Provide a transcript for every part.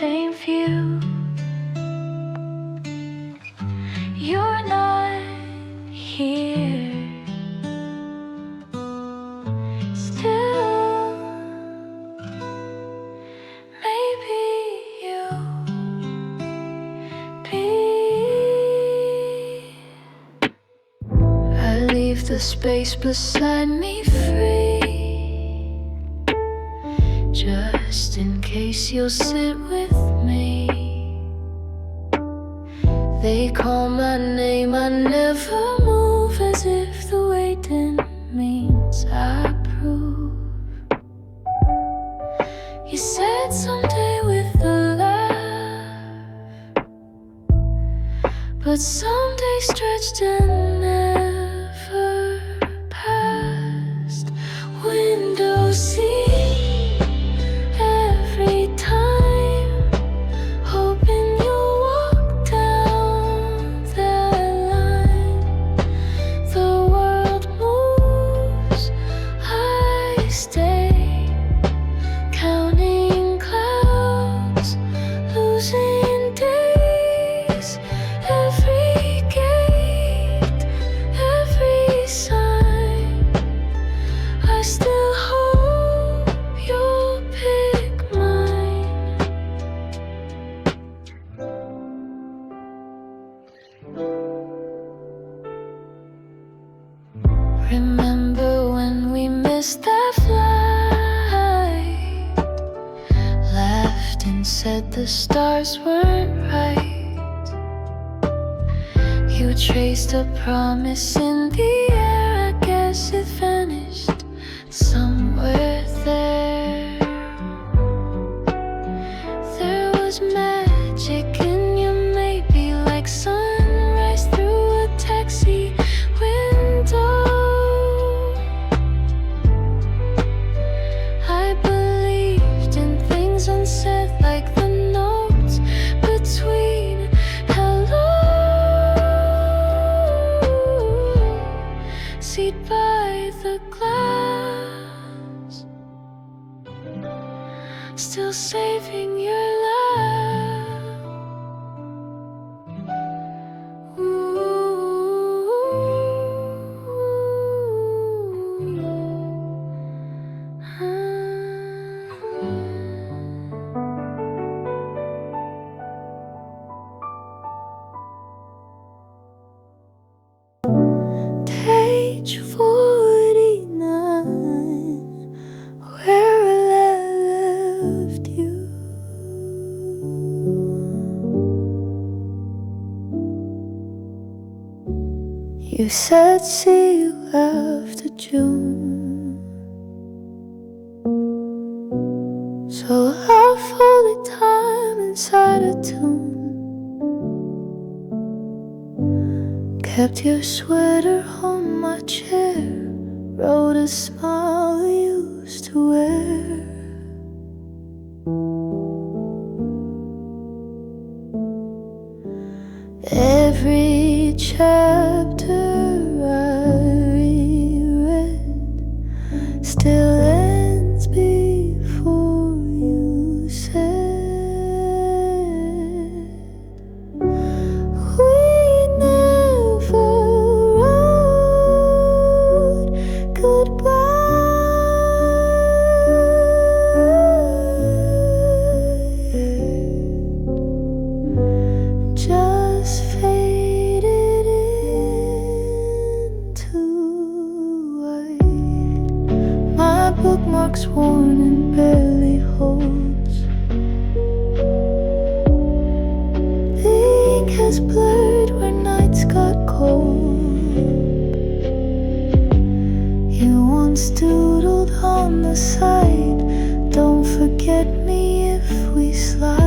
same view. You're not here. Still, maybe you'll be. I leave the space beside me free, just in case you'll sit with me. They call my name, I never move, as if the waiting means I approve. You said someday with a laugh, but someday stretched and never passed. Window seat every time, hoping you'll walk down that line. The world moves, I stay, counting clouds, losing days. Every gate, every sign, I still hope you'll pick mine. Remember when we missed that flight? Laughed and said the stars weren't right. You traced a promise in the air, I guess it vanished somewhere there. There was magic in you, maybe like sunrise through a taxi window. I believed in things unsaid, like the notes between hello. Seat by the glass, still saving your laugh. Page 49, where I left you. You said see you after June, so I folded time inside a tune. Kept your sweater on my chair, wrote a smile I used to wear. Every chapter I reread still ends before you said we never wrote goodbye. Just faded into white. My bookmarks worn and barely holds. The ink has blurred where nights got cold. You once doodled on the side, don't forget me if we slide.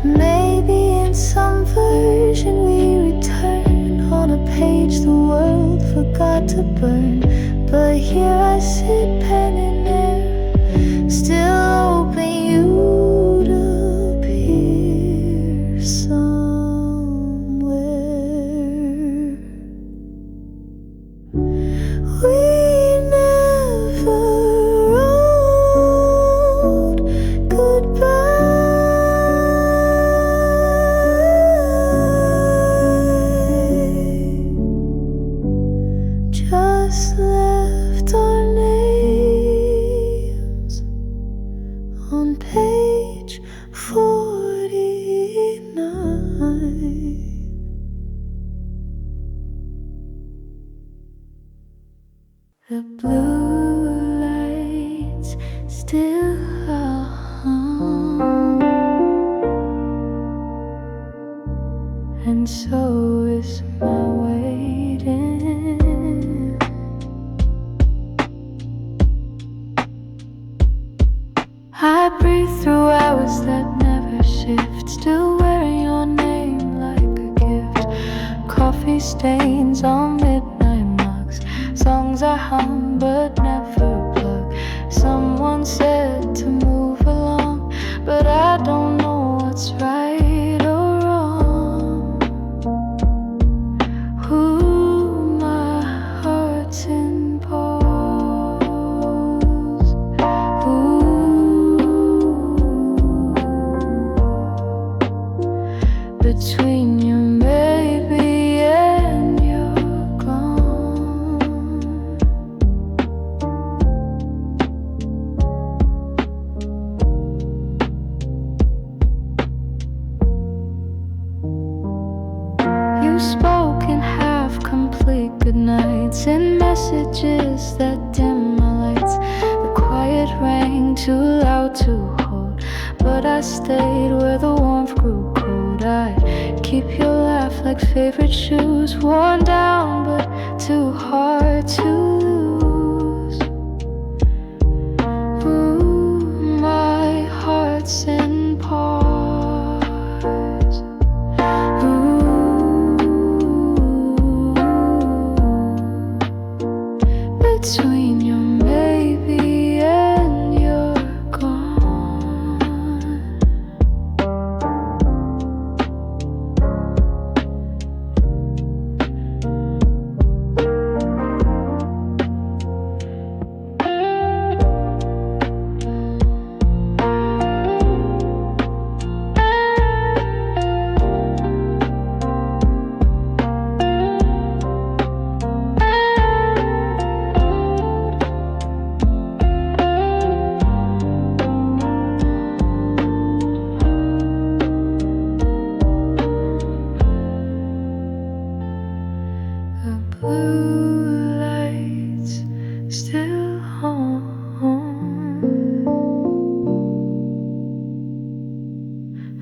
Maybe in some version we return on a page the world forgot to burn. But here I sit, pen in air, still hoping you'd appear somewhere. We never and so is my waiting. I breathe through hours that never shift, still wearing your name like a gift. Coffee stains on midnight mugs, songs I hum but never plug. Someone said to move along, but I don't know what's right or wrong. Ooh, my heart's in pause. Between your maybe and you're gone. You spoke in half-complete goodnights and messages that dim my lights. The quiet rang too loud to hold, but I stayed where the warmth grew cold. I keep your laugh like favorite shoes, worn down but too hard to lose. Ooh, my heart's in pause. Between your maybe and you're gone. The blue lights still on,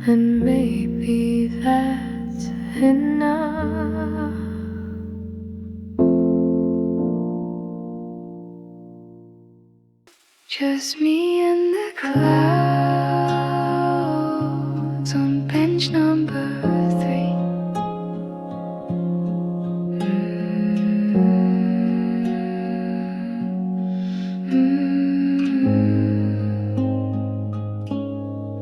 and maybe that's enough. Just me and the clouds on bench number 3.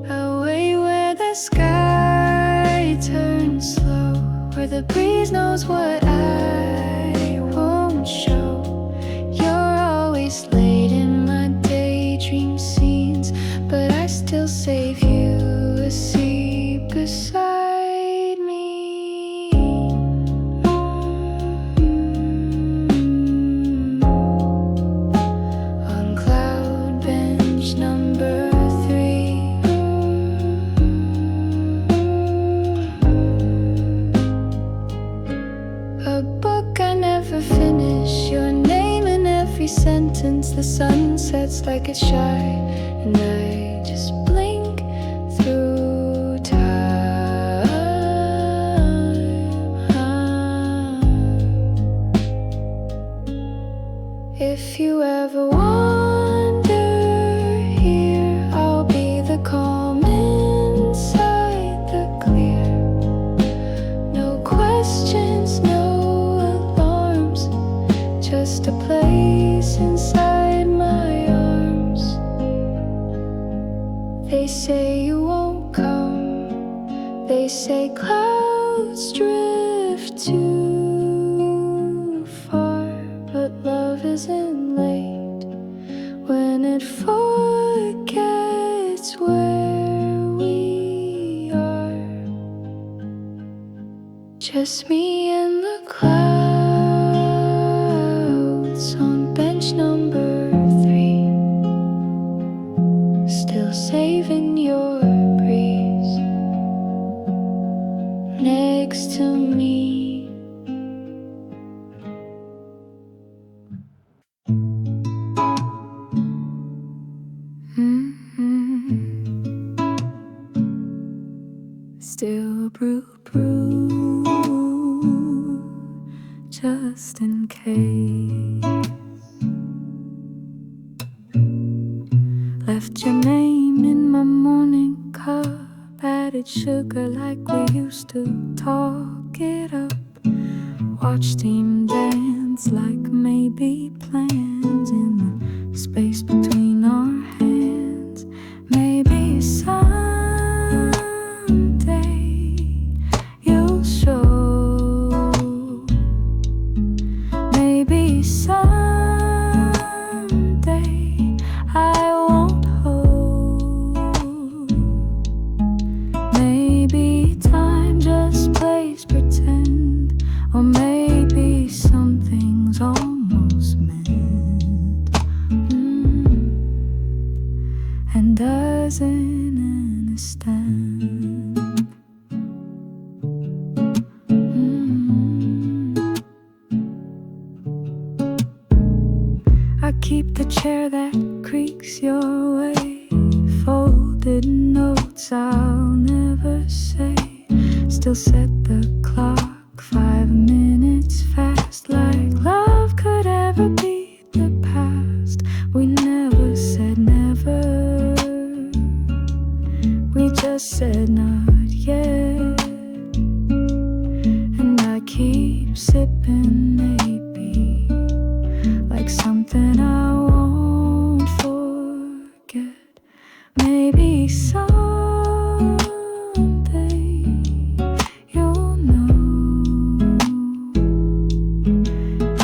Away where the sky turns slow, where the breeze knows what I won't show. You're always late in my daydream scenes, but I still save you a seat beside me. On cloud bench number 3. A book I never finish, your name in every sentence. The sun sets like it's shy, and I just blink through time. If you ever wander here, I'll be the calm inside the clear. No questions, no alarms, just a place inside my arms. They say you won't come, they say clouds drift too far, but love isn't late when it forgets where we are. Just me and the clouds on bench number 3, still saving your breeze next to me. Still brew just in case. Left your name in my morning cup, added sugar like we used to, talk it up. Watch team dance like maybe plans in the space between our hands. Maybe someday you'll show. Maybe someday I won't hold. Maybe time just plays pretend, or maybe something's almost meant, and doesn't understand. I keep the chair that creaks your way, folded notes I'll never say, still set the clock 5 minutes fast, like love could ever beat the past. We never said never, we just said not yet. And I keep sipping maybe, like something I won't forget. Maybe someday you'll know.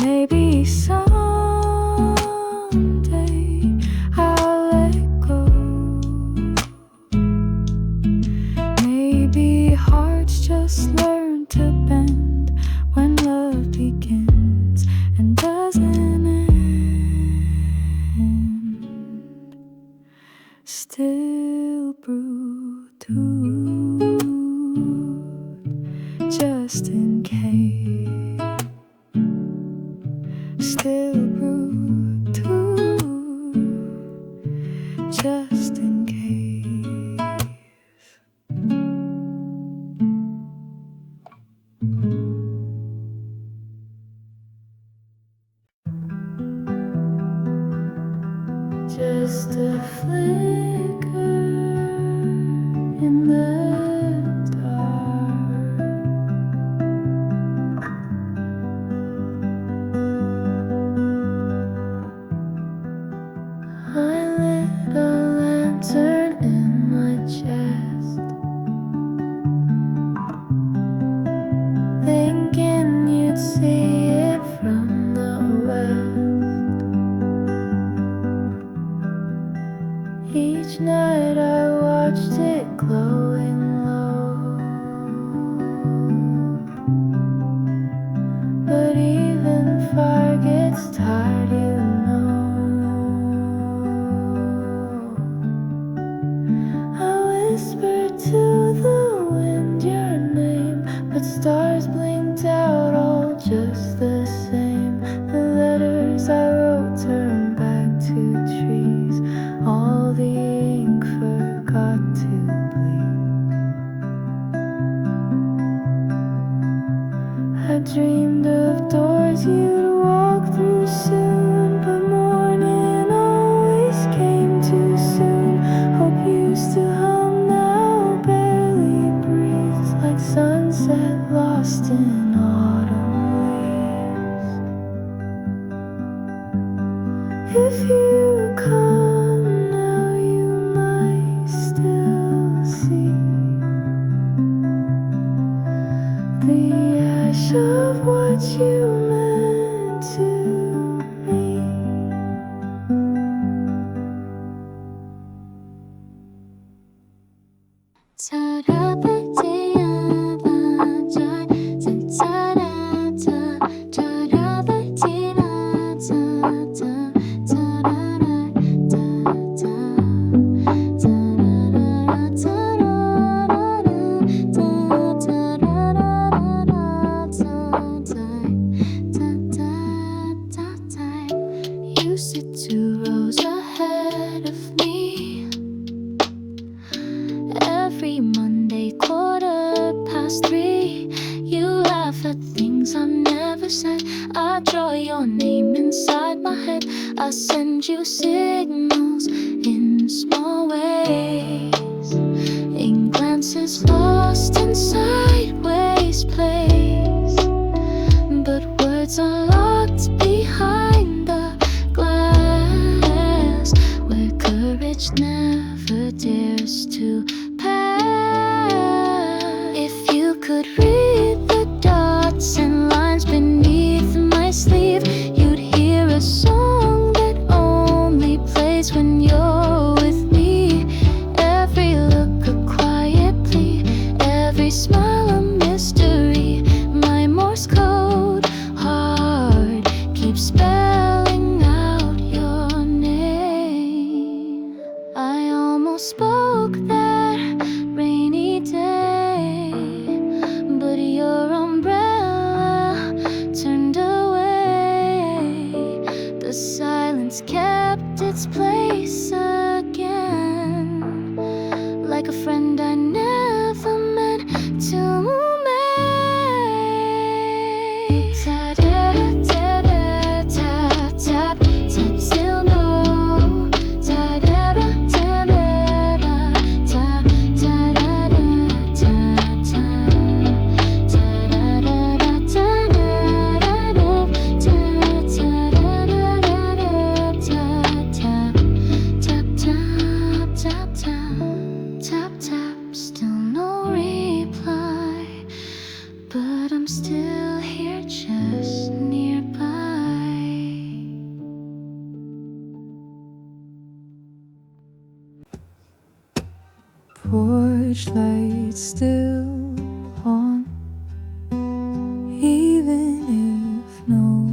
Maybe someday I'll let go. Maybe hearts just learn to bend when love begins and doesn't end. Still brewed, just in case. Still brewed, just in case. Just a flicker in the dark. I lit a lantern in my chest, thinking you'd see it from the west. Each night I watched it glowing low, but even fire gets tired, you know. I whispered to the wind your name, but stars blinked out all just the same. The letters I wrote turned back to trees, all the ink forgot to bleed. I dreamed of doors you'd walk through soon, but morning always came too soon. Hope used to hum, now barely breathes, like sunset lost in autumn leaves. If you come now, you might still see the ash of what you meant to me. You sit 2 rows ahead of me. Every Monday, 3:15, you laugh at things things I've never said. I draw your name inside my head. I send you signals in small ways, in glances lost in sideways plays. But words are locked behind the glass, where courage never dares to pass. If you could read the dots and lines beneath my sleeve, you'd hear a song that only plays when you're with me. Every look a quiet plea, every smile a mystery. My Morse code heart keeps spelling out your name. I almost spoke that rainy day, but your umbrella turned away. The silence kept its place again, like a friend I never meant to make. Ta-da-da-da-da-tap, tap, tap, still no. Ta-da-da-da-da-da, tap, ta-da-da-da-da-da. Tap, tap, still no reply, but I'm still here just nearby. Porchlight still on, even if no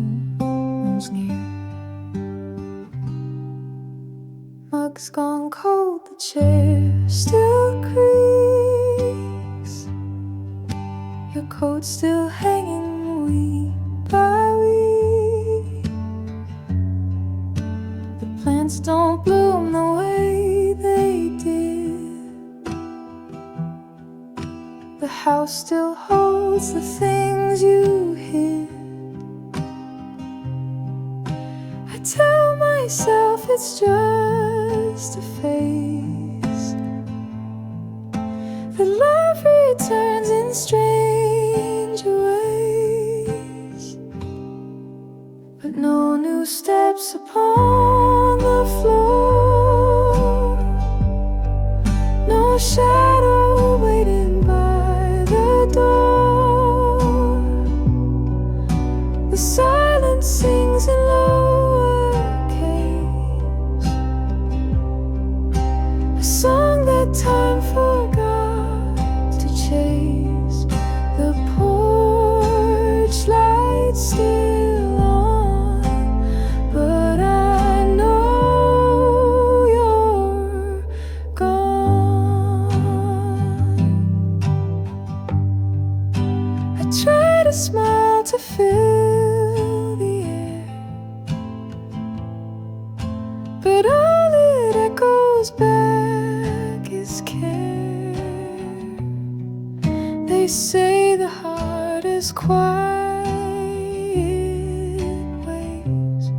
one's near. Mug's gone cold, the chair still creaks. Your coat's still hanging week by week. The plants don't bloom the way they did. The house still holds the things you hid. I tell myself it's just a phase, that love returns in strange ways. But no new steps upon the floor, no shadow waiting by the door. The silence sings in lowercase, a song that time forgot to chase. The porch light still on, but I know you're gone. I try to smile to fill the air, but all it echoes back is care. They say the heart is quiet ways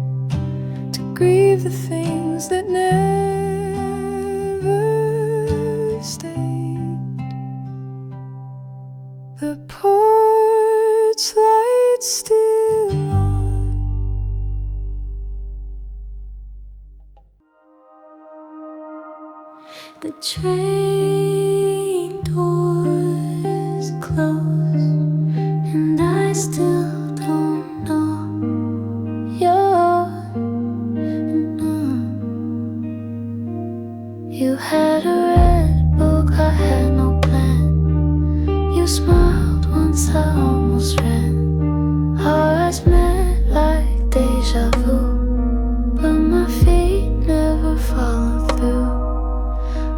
to grieve the things that never stayed. The porch light still on. The train doors close, and I still don't know your name. You had a red book, I had no plan. You smiled once, I almost ran. Our eyes met like deja vu, but my feet never followed through.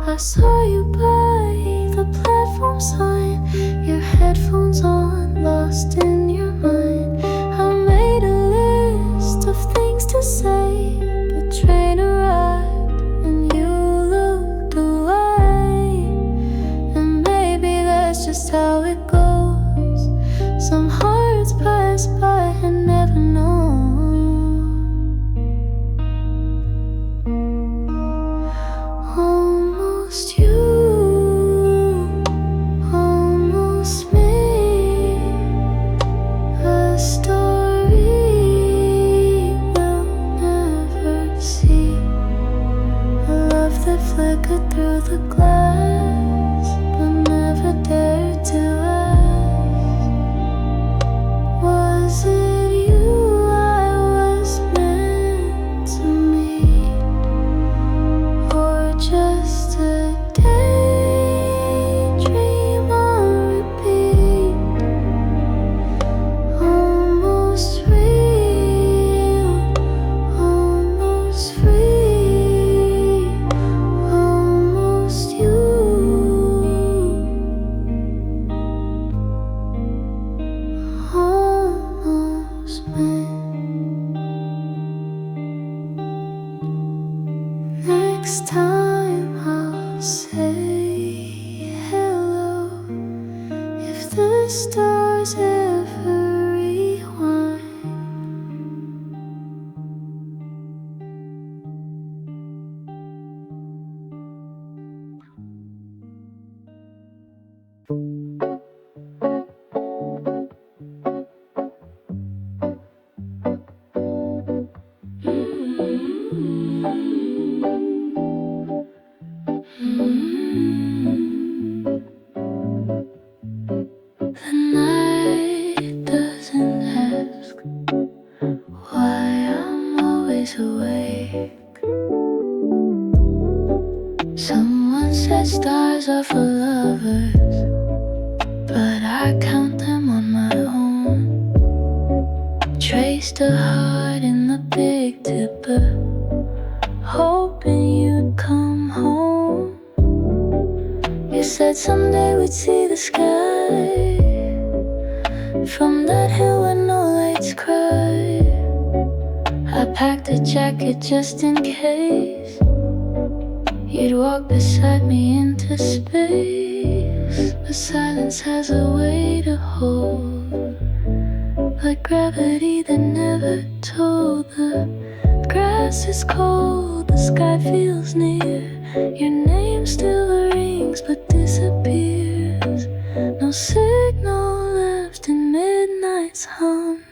I saw you by the platform sign, your headphones on, lost in your mind. I made a list of things to say. The train arrived and you looked away, and maybe that's just how it goes. Some hearts break pass by and never know. Almost you, almost me, a story we'll never see. A love that flickered through the glass, but never dared to ask. Was it you I was meant to meet, or just a daydream on repeat? Almost real, almost free, almost you, almost me. Next time I'll say hello, if the stars ever rewind. The night doesn't ask why I'm always awake. Someone said stars are for lovers, but I count them on my own. Traced a heart in the Big Dipper, hoping you'd come home. You said someday we'd see the sky from that hill where no lights cry. I packed a jacket just in case you'd walk beside me into space. But silence has a way to hold, like gravity that never told. The grass is cold, the sky feels near. Your name still rings but disappears. No signal left in midnight's hum,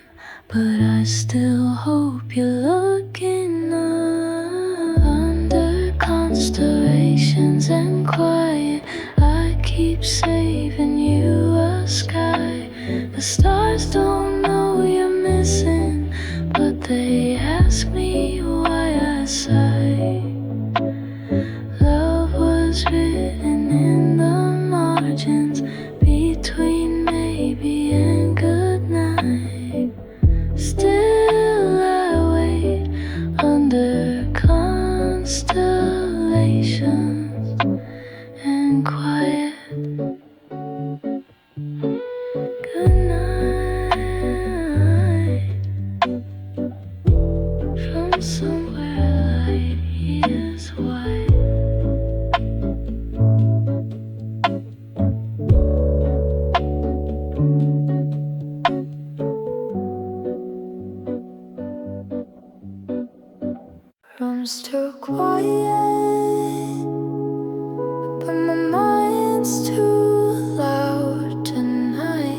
but I still hope you're looking up. Under constellations and quiet, I keep saving you a sky. The stars don't know you're missing, but they ask me why I sigh. Love was written in the margins between maybe and goodnight. Still I wait under constellations and quiet. Good night. From somewhere light years wide. Room's too quiet, but my mind's too loud tonight.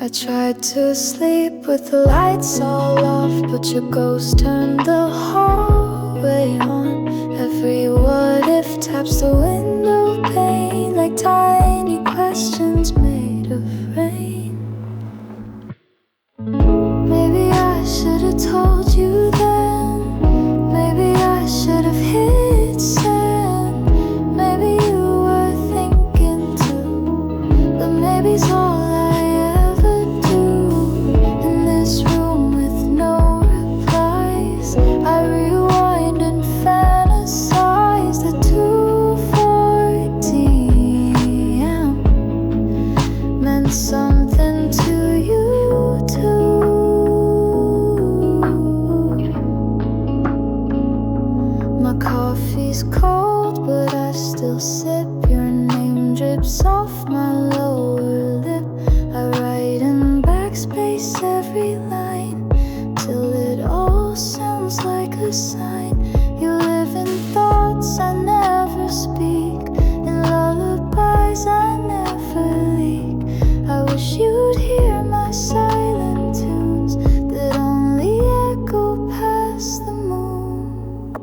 I tried to sleep with the lights all off, but your ghost turned the hallway on. Every what if taps the window pane like tiny questions made of rain. Maybe I should have told you then. Maybe I should have hit send. Maybe you were thinking too, but maybe's all I ever do. In this room with no replies, I rewind and fantasize. The 2:40 a.m. meant something to you too. My coffee's cold, but I still sip your name dripping drips off my lower lip. I write in backspace every line till it all sounds like a sign. You live in thoughts I never speak, in lullabies I never leak. I wish you'd hear my silent tunes that only echo past the moon.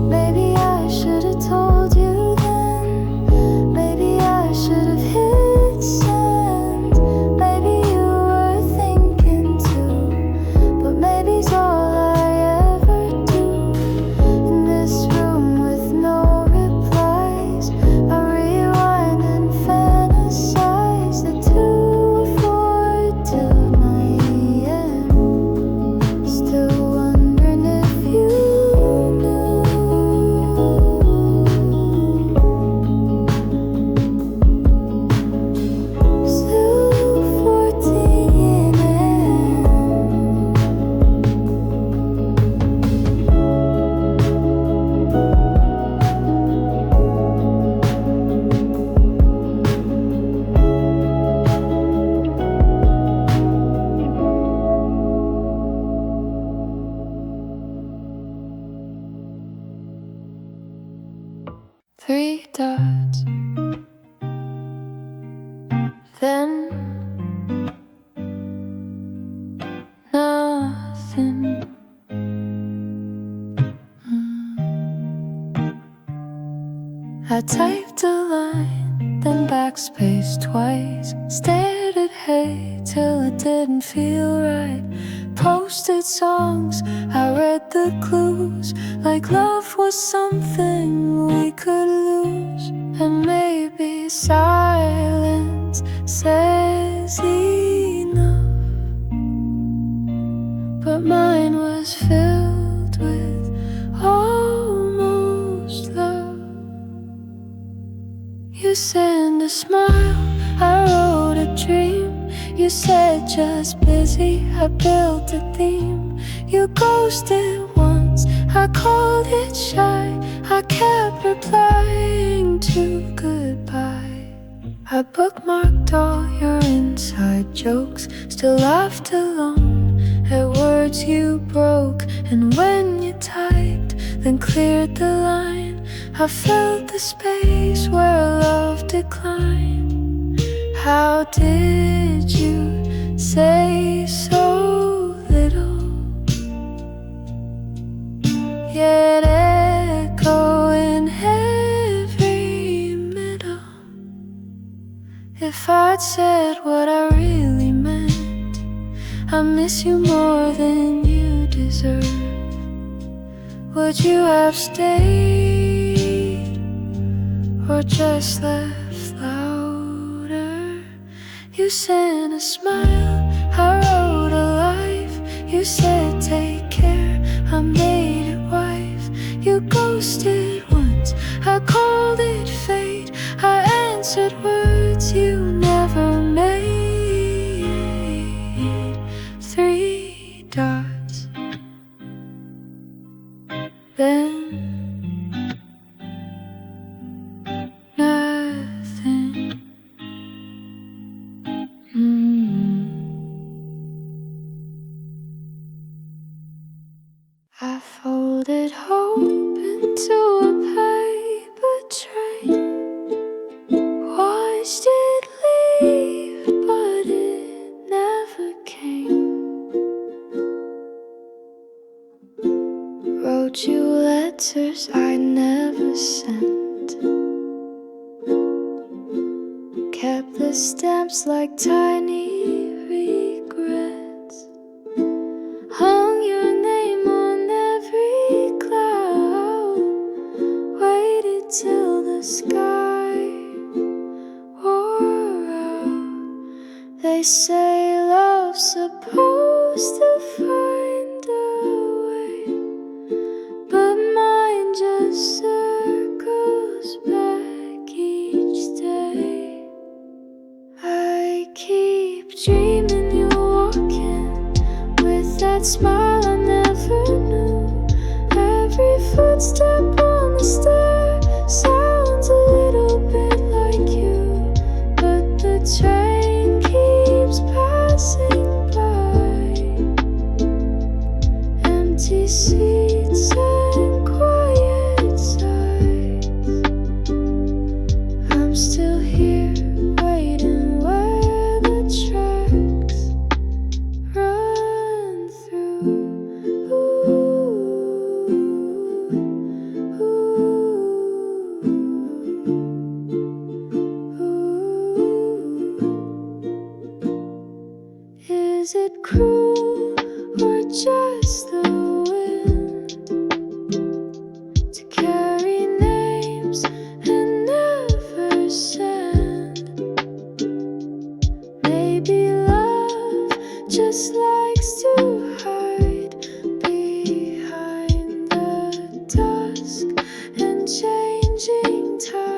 Maybe I should have told you then. Maybe I should have hit send. Maybe you were thinking too, but maybe's all I ever do. In this room with no replies, I rewind and fantasize the 2-4 till my end. Still wondering if you knew. Still 14 and 3 dots, then nothing. I typed a line, then backspace twice. Stared at hay till it didn't feel right. Posted songs, I read the clues, like love was something we could lose. And maybe silence says enough, but mine was filled with almost love. You sent a smile, I wrote a dream. You said just busy, I built a theme. You ghosted once, I called it shy. I kept replying to goodbye. I bookmarked all your inside jokes, still laughed alone at words you broke. And when you typed, then cleared the line, I felt the space where love declined. How did you say so little, yet echo in every middle? If I'd said what I really meant, I miss you more than you deserve, would you have stayed or just left louder? You sent a smile, I wrote a life. You said take care, I made it wife. You ghosted once, I called it fate. I answered words you never made. 3 dots, then nothing. I folded hope into a paper train, watched it leave, but it never came. Wrote you letters I never sent, kept the stamps like tiny regrets, hung your name on every cloud, waited till the sky wore out. They say love's supposed to find a way, but mine just circles back each day. I keep dreaming you're walking with that smile I never knew. Every footstep on the stair sounds a little bit like just the wind to carry names and never send. Maybe love just likes to hide behind the dusk and changing tides.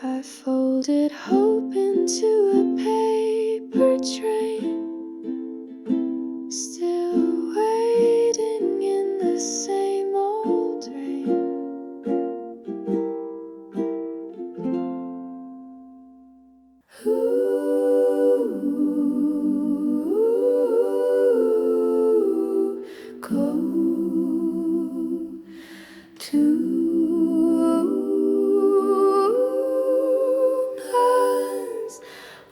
I folded hope into a paper train, still waiting in the same old rain. Go to us,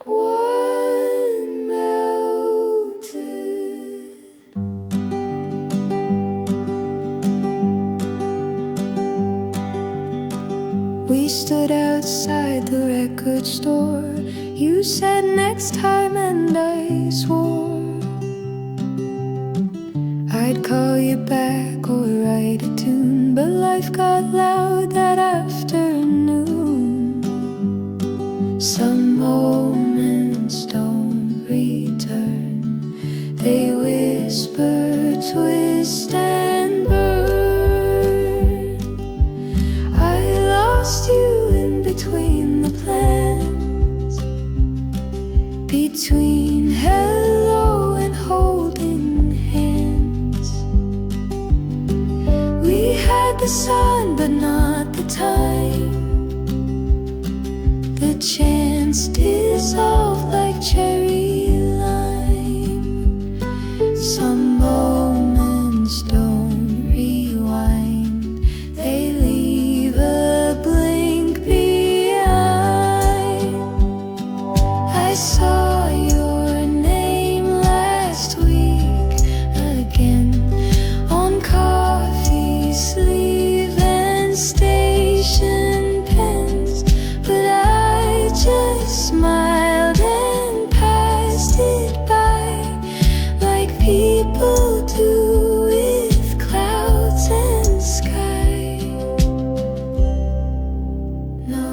one melted. We stood outside the record store. You said next time, and I swore I'd call you back or write a tune, but life got loud that afternoon. Some moments don't return, they whisper, twist and burn. I lost you in between the plans, between hello and holding hands. We had the sun but not the time. The chance dissolved like cherry lime. Some moments don't rewind, they leave a blink behind. I saw your name last week again on coffee sleeve and station pens, but I just smiled and passed it by like people do with clouds and sky. No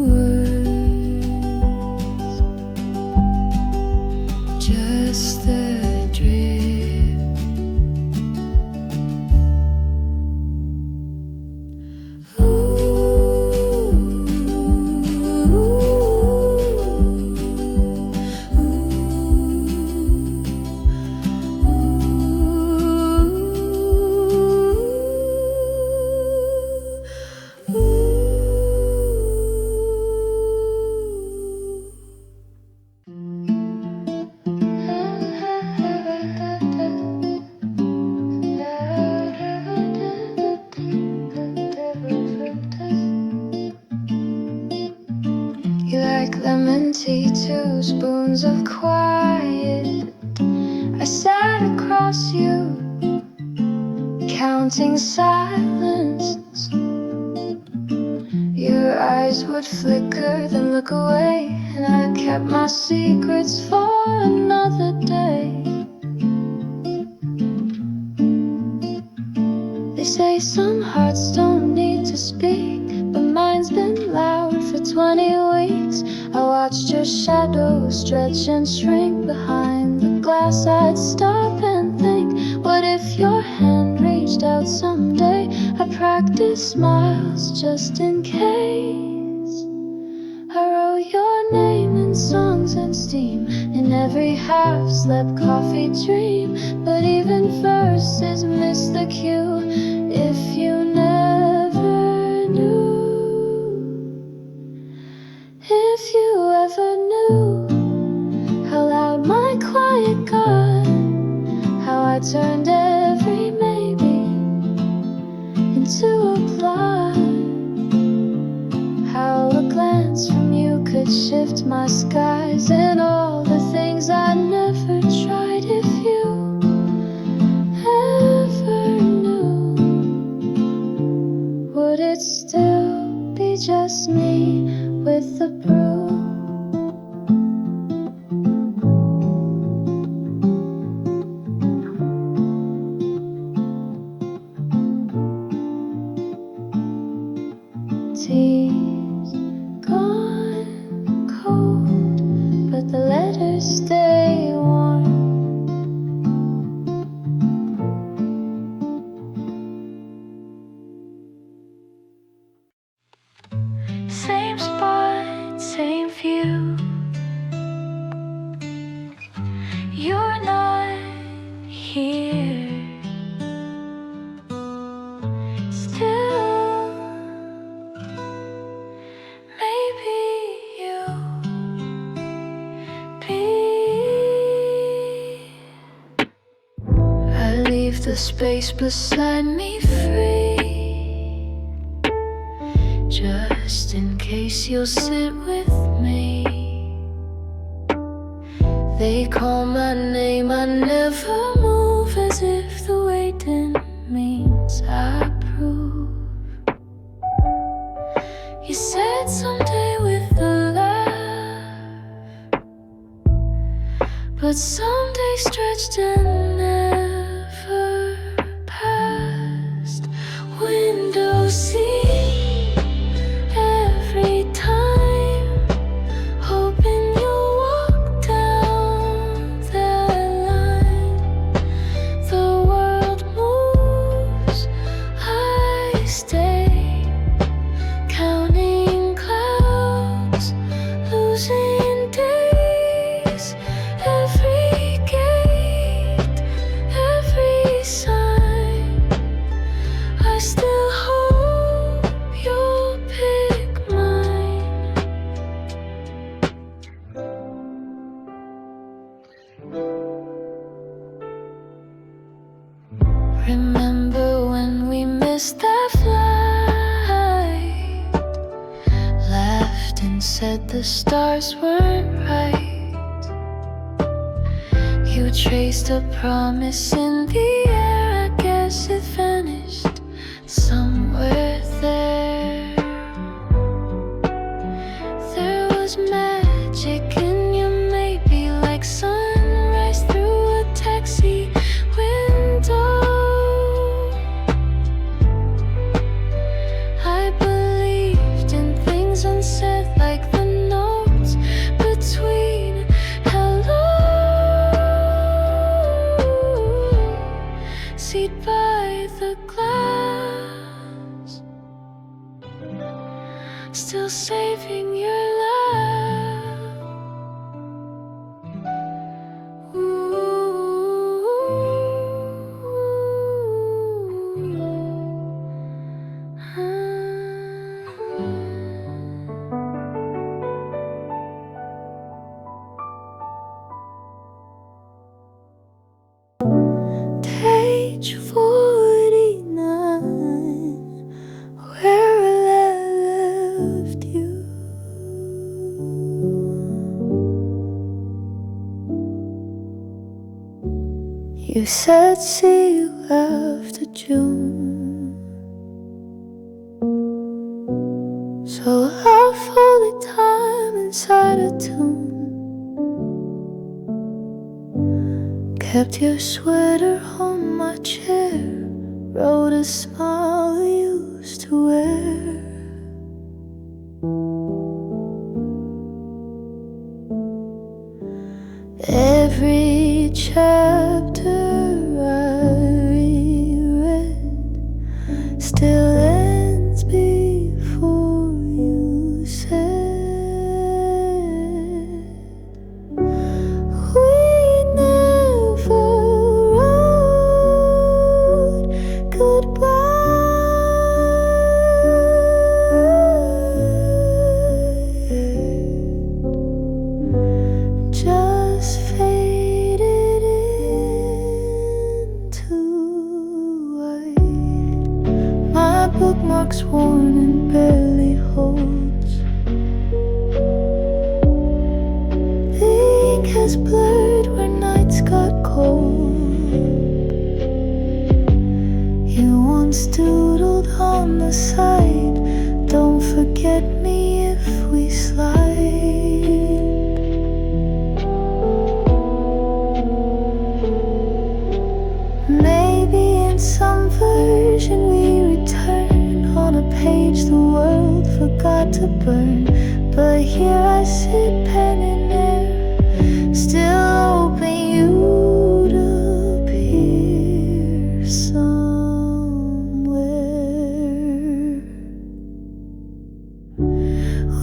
words, just the drift. You like lemon tea, 2 spoons of quiet. I sat across you, counting silence. Your eyes would flicker, then look away, and I kept my secrets for another day. They say some hearts don't need to speak, but mine's been loud for 20 weeks. I watched your shadow stretch and shrink behind the glass. I'd stop and think, what if your hand reached out someday? I practice smiles just in case. I wrote your name in songs and steam in every half-slept coffee dream, but even verses miss the cue if you never knew. If you ever knew how loud my quiet got, how I turned every maybe into a plot, how a glance from you could shift my skies, and all the things I never tried. If you just me with the broom. Tea's gone cold, but the letters stay warm. Same spot, same view. You're not here. Still, maybe you'll be. I leave the space beside me free, just in case you'll sit with me. They call my name, I never move, as if the waiting means I approve. You said someday with a laugh, but someday stretched and never passed. Window seat every time, hoping you'll walk down that line. The world moves, I stay, counting clouds, losing days. Every gate, every sign, I still hope you'll pick mine. Remember when we missed that flight? Laughed and said the stars weren't right. You traced a promise in the air, I guess it vanished somewhere there. There was magic in you, maybe like sunrise through a taxi window. I believed in things unsaid, like the notes between hello. Seat by the glass, still saving your laugh. Page 49, where I left you. You said see you after June, so I'll fold the time inside a tune. Kept your sweater on my chair, wrote a smile I used to wear. Every chapter I reread still ends before you said we never wrote goodbye. Just faded in. to burn. But here I sit, pen in air, still hoping you'd appear somewhere.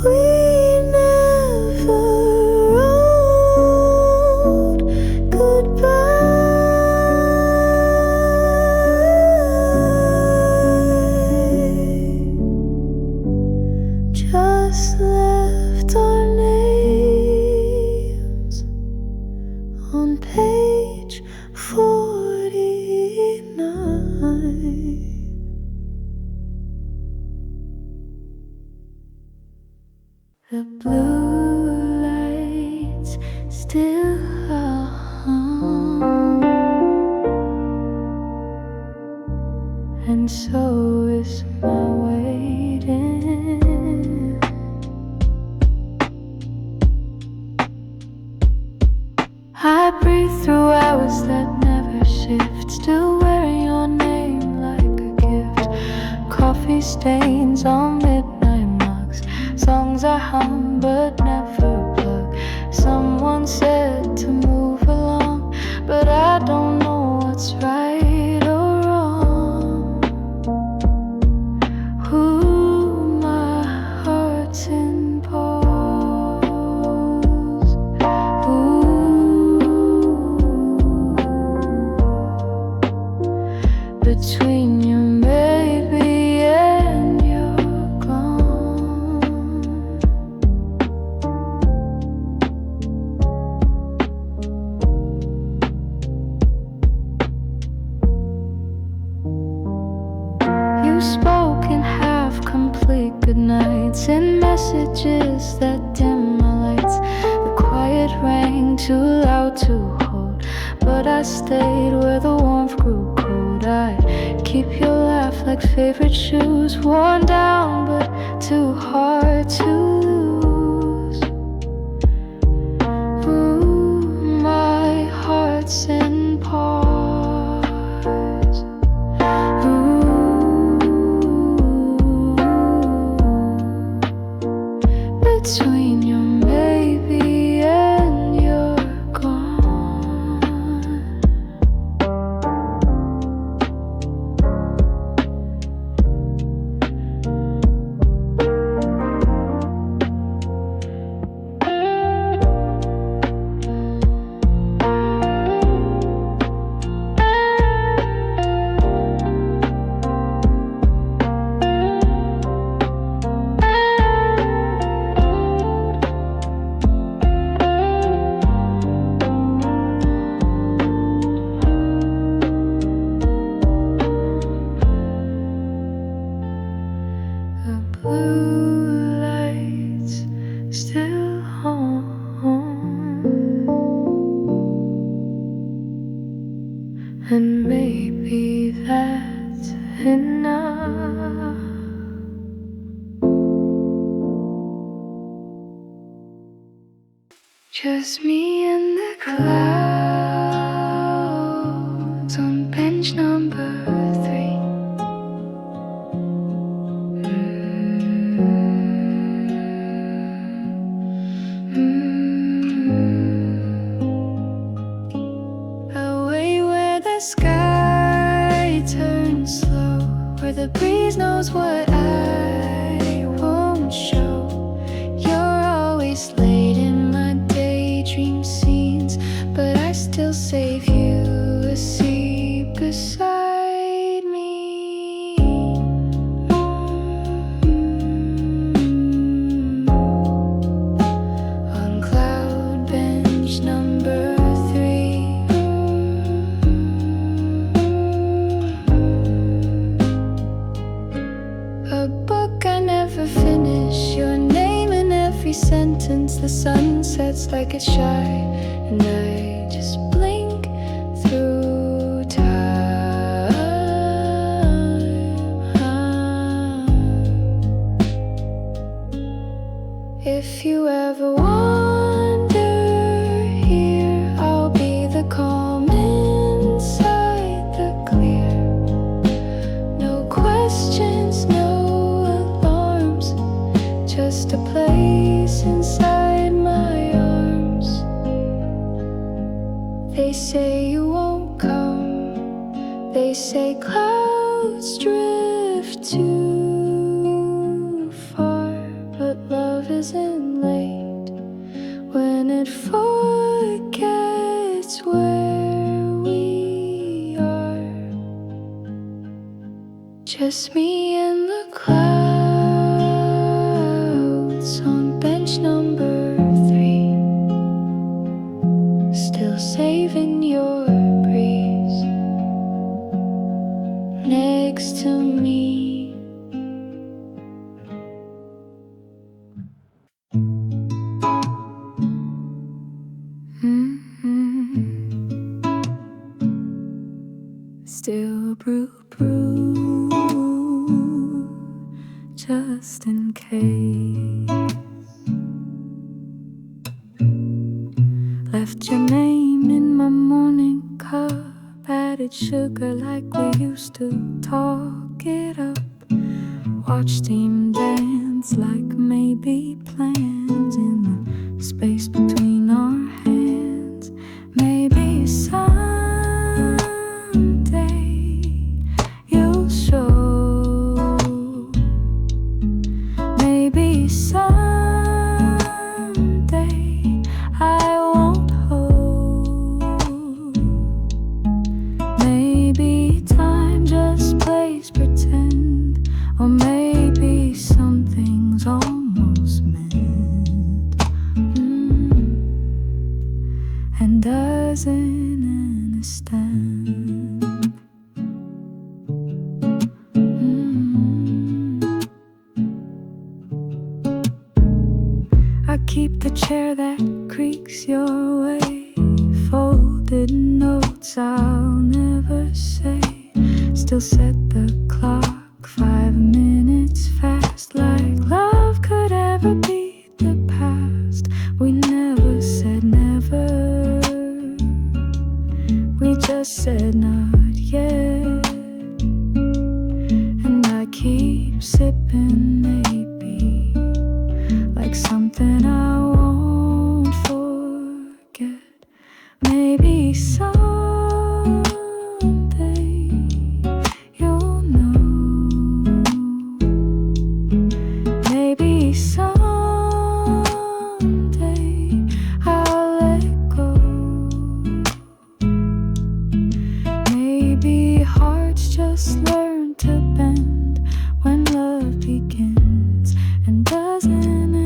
We never wrote goodbye, just left our names on page 49. The blue lights still on, and so is my waiting. I breathe through hours that never shift, still wearing your name like a gift. Coffee stains on midnight mugs, songs I hum but never plug. Someone said to move along, but I don't know what's right or wrong. Ooh, my heart's in pause. Between your maybe and your gone. You spoke in half-complete goodnights and messages that dim my lights. The quiet rang too loud to hold, but I stayed where the warmth grew cold. I keep your laugh like favorite shoes, worn down but too hard to lose. Ooh, my heart's in pause. Between your maybe and your gone. The blue lights still on, and maybe that's enough. Just me and the clouds on bench number 3. Away where the sky turns slow, where the breeze knows what I won't show. You're always late in my daydream scenes, but I still save you a seat beside me. On cloud bench number 3. A book I never finish, your name in every sentence. The sun sets like it's shy, and I just blink through time. If you ever wander here, I'll be the calm inside the clear. No questions, no alarms, just They say you won't come. They say clouds drift too far, but love isn't late when it forgets where we are. Just me and the clouds on bench number 3, still saving your breeze next to me. Still brew, just in case. Left your name in my morning cup, added sugar like we used to, talk it up. Watch team dance like maybe plans in the space between our hands. Maybe someday you'll show. Maybe someday I won't hold. Maybe time just plays pretend, or maybe something's almost meant, and doesn't understand. I keep the chair that creaks your way, folded notes I'll never say. Still set the clock 5 minutes fast, like love could ever beat the past. We never said never, we just said not yet. And I keep sipping maybe, like something I won't forget. Maybe someday you'll know. Maybe someday I'll let go. Maybe hearts just learn to bend when love begins and doesn't end.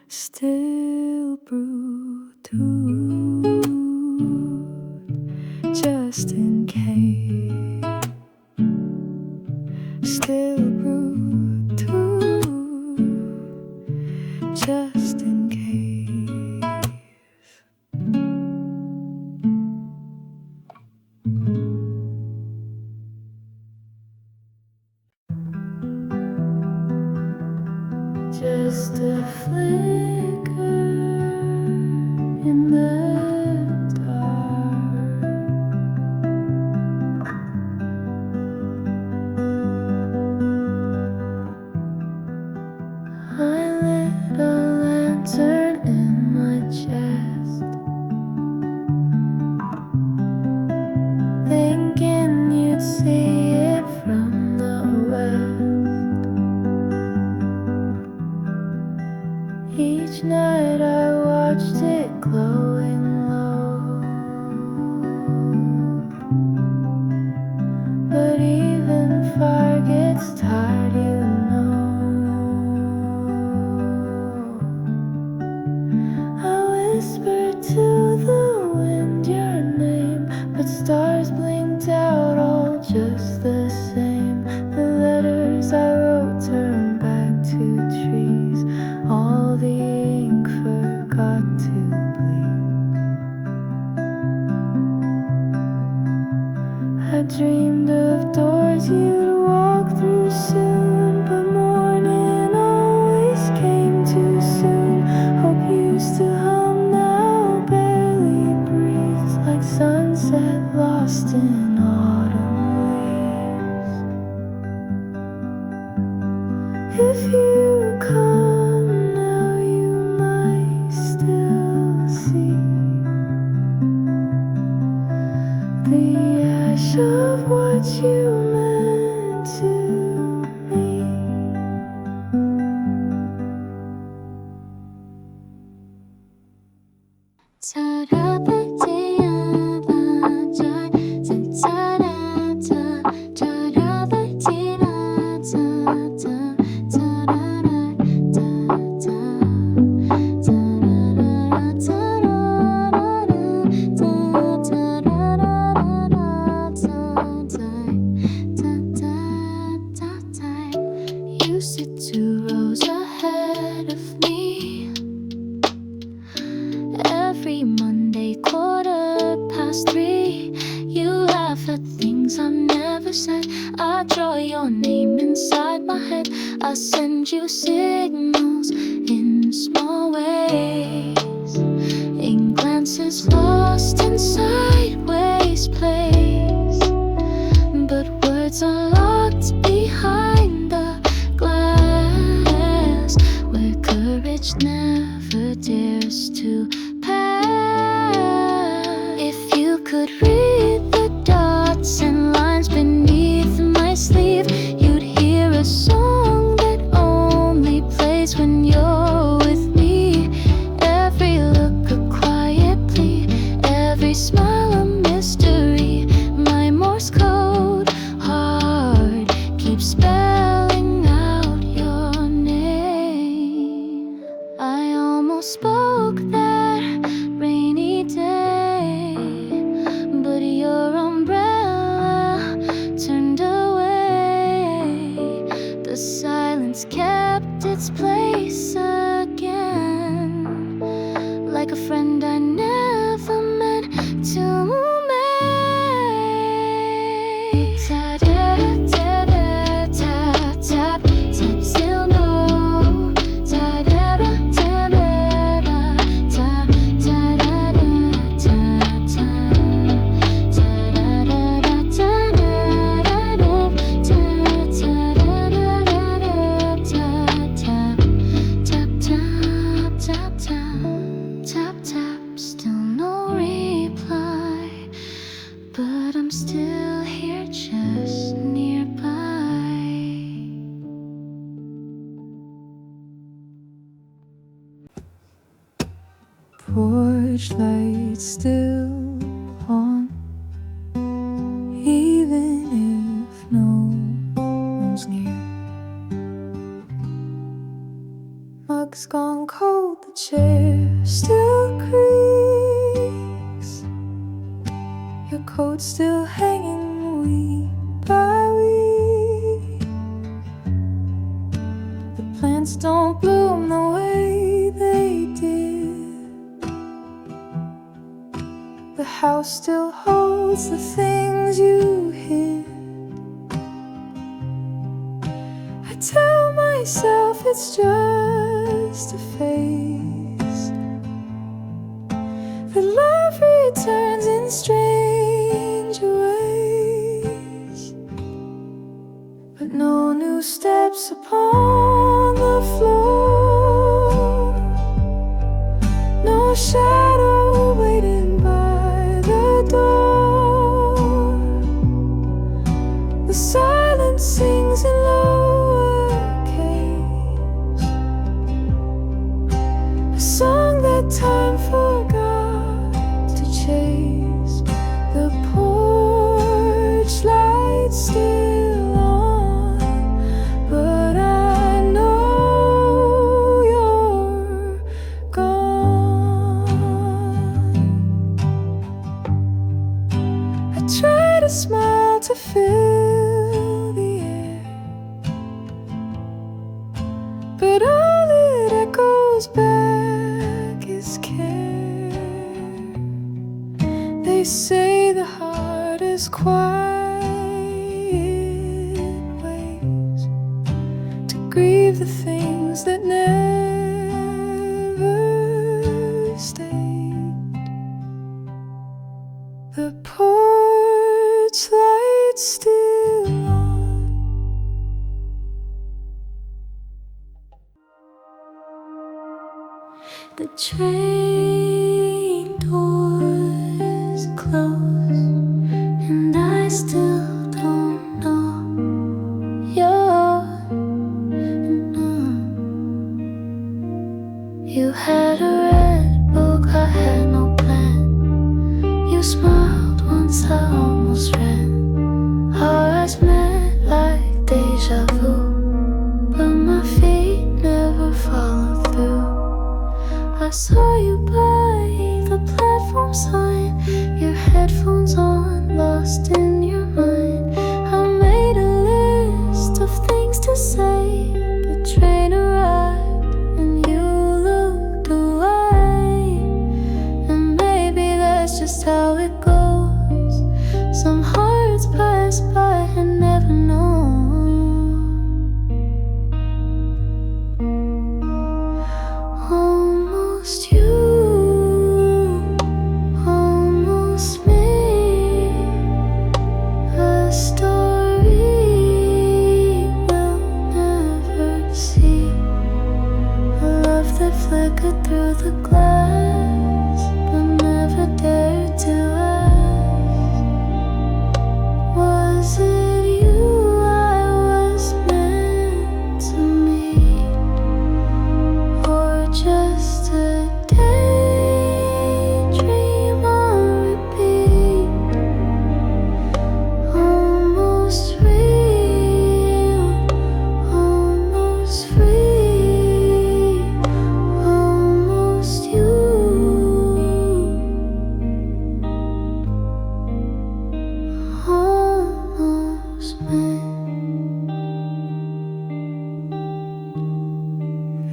Still brewed, just in case. Still brewed, just in case. Just a flicker in the dark. I lit a lantern in my chest, thinking you'd see it from the west. Each night I watched it glowing low, but even fire gets tired, you know. I whispered to the wind your name, but stars blinked out all just the same. The letters I wrote turned back to trees, all the ink forgot to bleed. I dreamed of doors you'd walk through soon, but morning always came too soon. Hope used to hum, now barely breathes, like sunset lost in autumn leaves. If you come now, you might still sit 2 rows ahead of me. Every Monday 3:15, you laugh at things I've never said. I draw your name inside my head. I send you signals in small ways, in glances lost in sideways plays, but words are locked behind the glass, where courage never dares to pass. If you could read the dots and lines beneath my sleeve, you'd hear a song that only plays when you're with me. Every look a quiet plea, every smile a mystery. My Morse code heart keeps spelling out your name. I almost spoke that rainy day, but your umbrella turned away. The silence kept its place again, like a friend I never meant to make. Ta-da-da-da-da-tap, tap, tap, still no. Ta-da-da-da-da-da-tap, ta-da-da-da-tap, tap, tap, still no reply, but I'm still here just nearby. Porchlight still on, even if no one's near. Mug's gone cold, the chair still creaks. Your coat's still hanging week by week. The plants don't bloom the way they did. The house still holds the things you hid. I tell myself it's just a phase, that love returns in strange ways, but no new steps upon the floor, no shadow waiting by the door. The silence sings in lowercase, a song that time forgot to chase. The porch light still on, but I know you're gone. I try to smile to fill the air, but all it echoes back is care. They say the heart is quiet ways to grieve the things that never stayed. The porch light still on. The train doors close, and I still don't know your name. You had a red book, I had no plan. You smiled once, I almost ran. Our eyes met like deja vu, but my feet never followed through. I saw you by the platform sign, your headphones on, lost in your mind. I made a list of things to say, it through the glass, but never dared to ask. Was it you I was meant to meet, or just a daydream on repeat? Almost real, almost free, almost you. Almost me.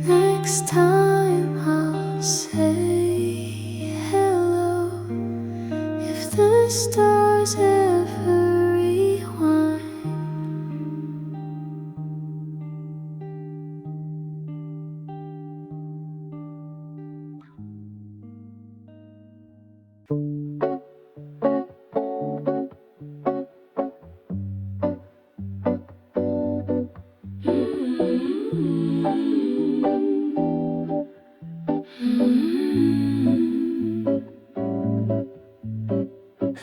Next time I'll say hello, if the stars ever rewind.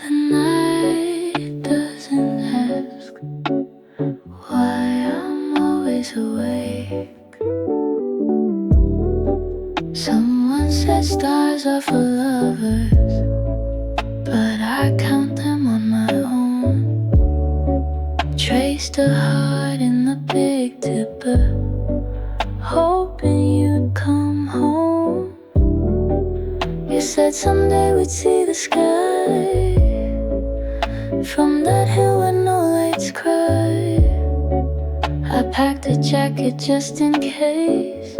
The night doesn't ask why I'm always awake. Someone said stars are for lovers, but I count them on my own. Traced a heart in the Big Dipper, hoping you'd come home. You said someday we'd see the sky from that hill where no lights cry. I packed a jacket just in case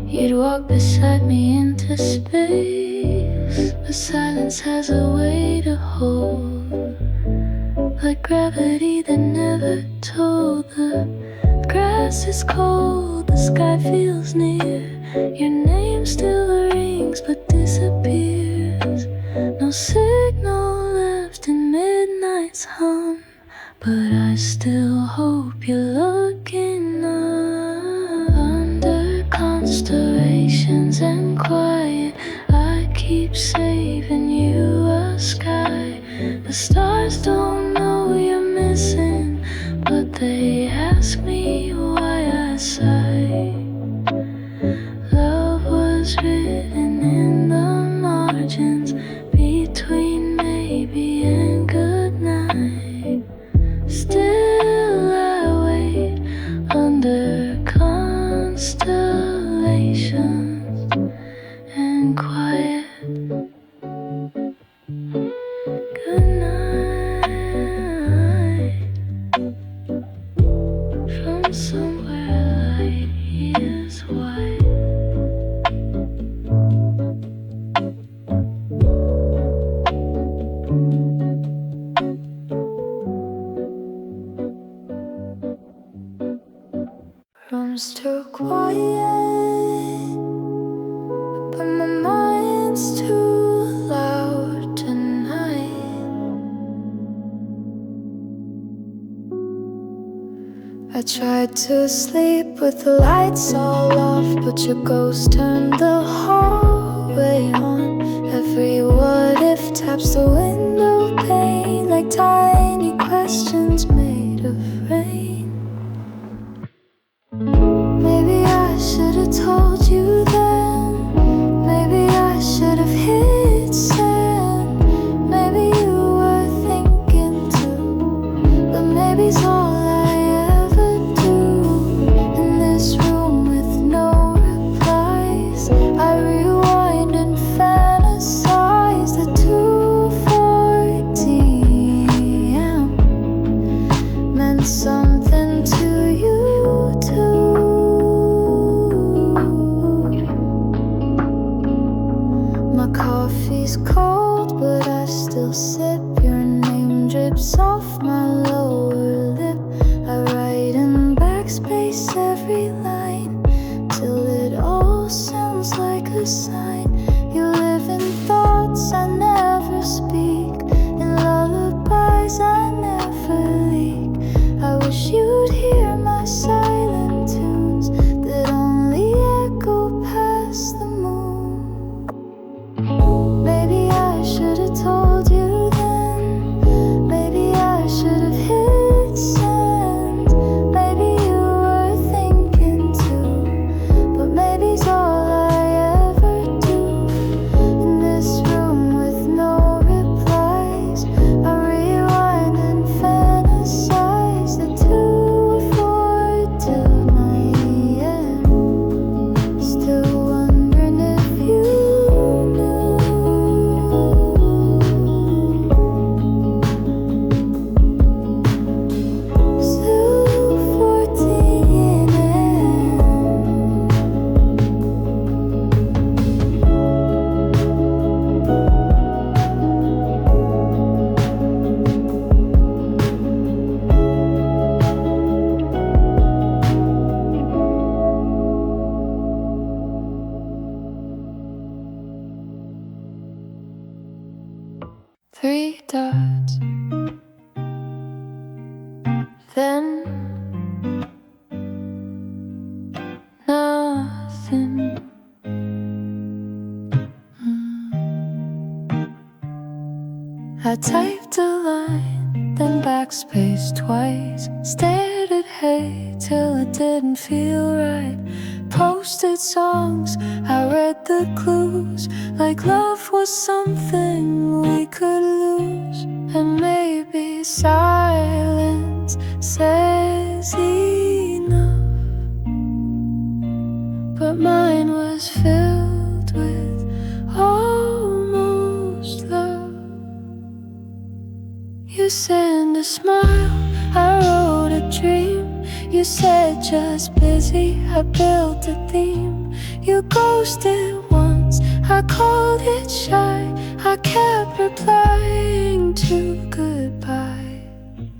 you'd walk beside me into space. But silence has a way to hold, like gravity that never told. The grass is cold, the sky feels near. Your name still rings but disappears. No signal left in midnight's hum, but I still hope you're looking up. Under constellations and quiet, I keep saving you a sky. The stars don't know you're missing, but they ask me why I sigh. Love was written in the margins between maybe and goodnight. Still I wait under constellations and quiet. Good night. From somewhere light years wide. Room's too quiet, but my mind's too loud tonight. I tried to sleep with the lights all off, but your ghost turned the hallway on. Every what if taps the window pane like tiny questions made of rain. Maybe I should have told you then. Maybe I should have hit send. Maybe you were thinking too, but maybe's all I ever do. In this room with no replies, I rewind and fantasize that 2:40 a.m. meant something to you too. My coffee's cold, but I still sip. Your name drips off my lower lip. I write in backspace every line till it all sounds like a sign. You live in thoughts I never speak, in lullabies I never leak. I wish you'd hear my silent tunes that only echo past I typed a line, then backspace twice. Stared at hay till it didn't feel right. Posted songs, I read the clues, like love was something we could lose. And maybe silence says enough, but mine was filled with almost love. You sent a smile, I wrote a dream. You said just busy, I built a theme. You ghosted once, I called it shy. I kept replying to goodbye.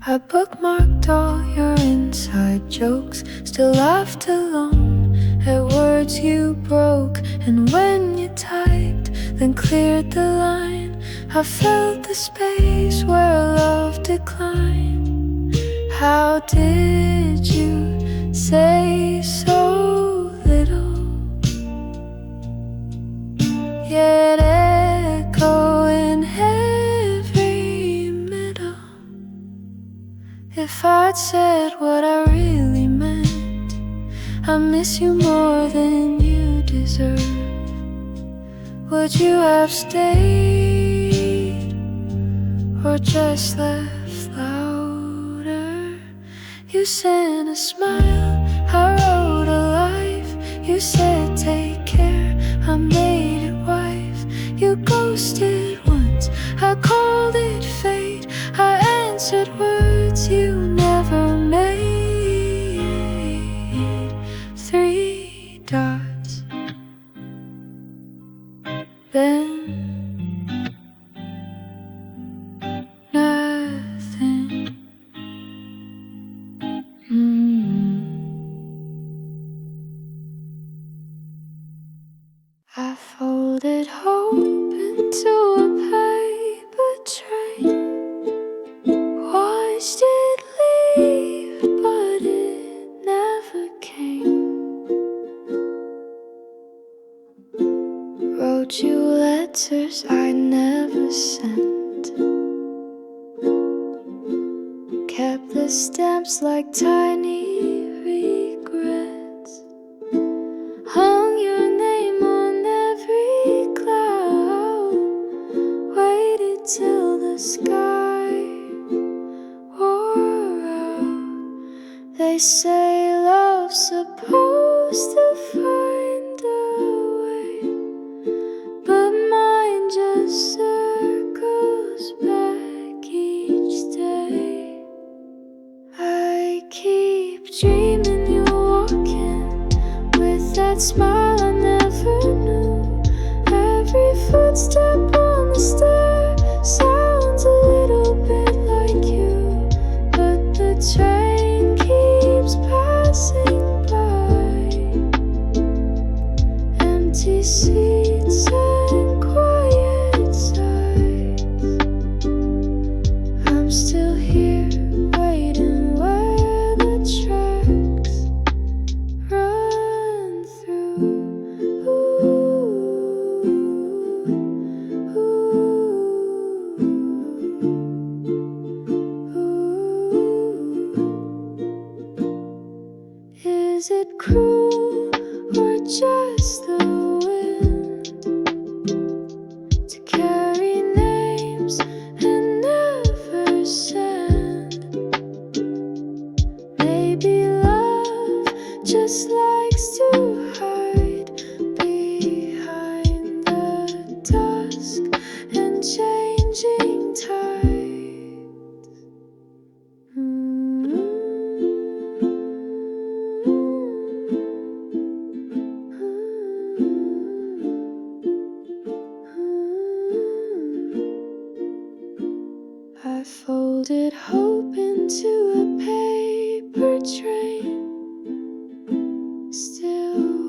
I bookmarked all your inside jokes, still laughed alone at words you broke. And when you typed, then cleared the line, I felt the space where love declined. How did you say so little, yet echo in every middle? If I'd said what I really meant, I miss you more than you deserve, would you have stayed or just left louder? You sent a smile, I wrote a life. You said take care, I made it wife. You ghosted once, I called it fate. I answered words you never made. 3 dots, then nothing. I folded hope into a paper train, watched it leave, but it never came. Wrote you letters I never sent, kept the stamps like tiny regrets, hung your name on every cloud, waited till the sky wore out. They say love's supposed to find a way, but mine just circles back each day. I keep dreaming you're walking with that smile I never knew. Every footstep on the stair sounds a little bit like you, but the train keeps passing by. Empty seats and quiet sighs. I'm still here waiting where the tracks run through. Is it cruel or just the wind to carry names and never send? Maybe love just likes to hide behind the dusk and changing tides. I folded hope into a paper train, still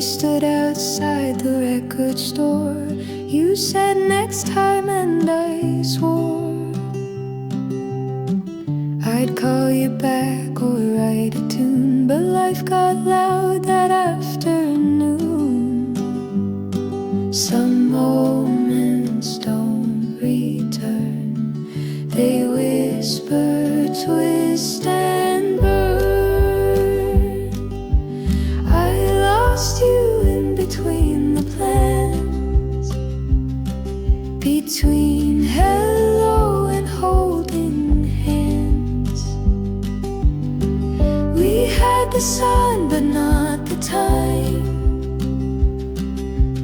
stood outside the record store. You said next time and I swore I'd call you back or write a tune, but life got loud that afternoon. Some moments don't return, they whisper, twist and burn. I lost you in between the plans, between hello and holding hands. We had the sun but not the time.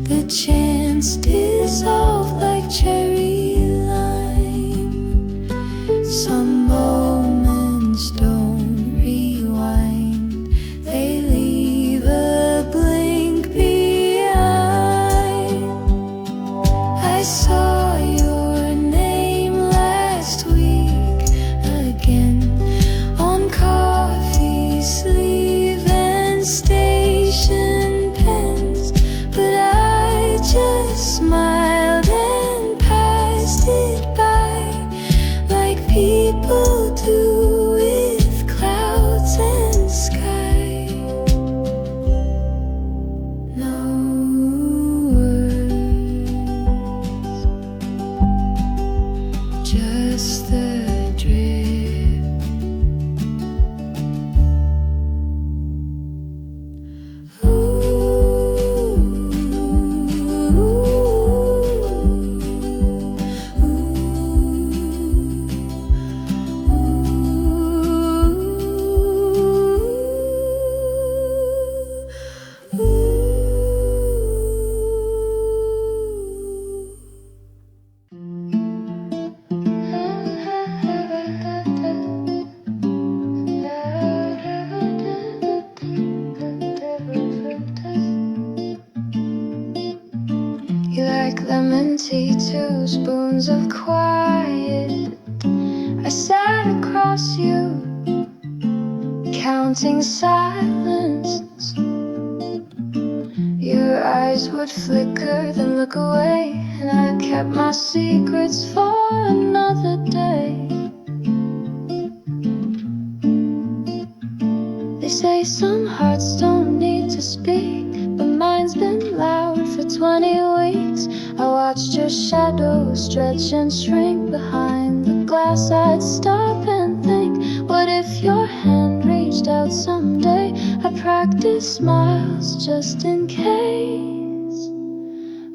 The chance dissolved like cherry lime. Some moments don't rewind, they leave a blink behind. I saw your name last week again on coffee sleeve and station pens, but I just smiled and passed it by like people do with clouds and sky. No words, just the drip. You like lemon tea, 2 spoons of quiet. I sat across you, counting silence. Your eyes would flicker, then look away, and I kept my secrets for another day. They say some hearts don't need to speak, but mine's been loud for 20 weeks. I watched your shadow stretch and shrink behind the glass. I'd stop and think, what if your hand reached out someday? I practice smiles just in case.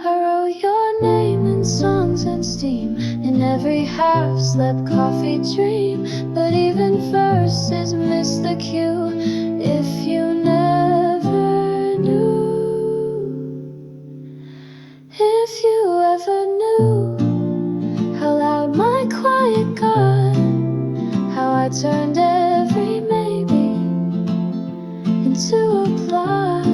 I wrote your name in songs and steam in every half-slept coffee dream, but even verses miss the cue if you never knew. If you ever knew how loud my quiet got, how I turned every maybe into a plot,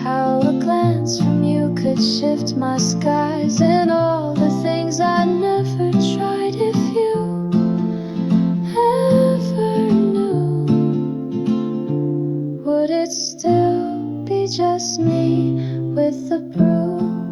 how a glance from you could shift my skies, and all the things I never tried. If you ever knew, would it still be just me with the bruise?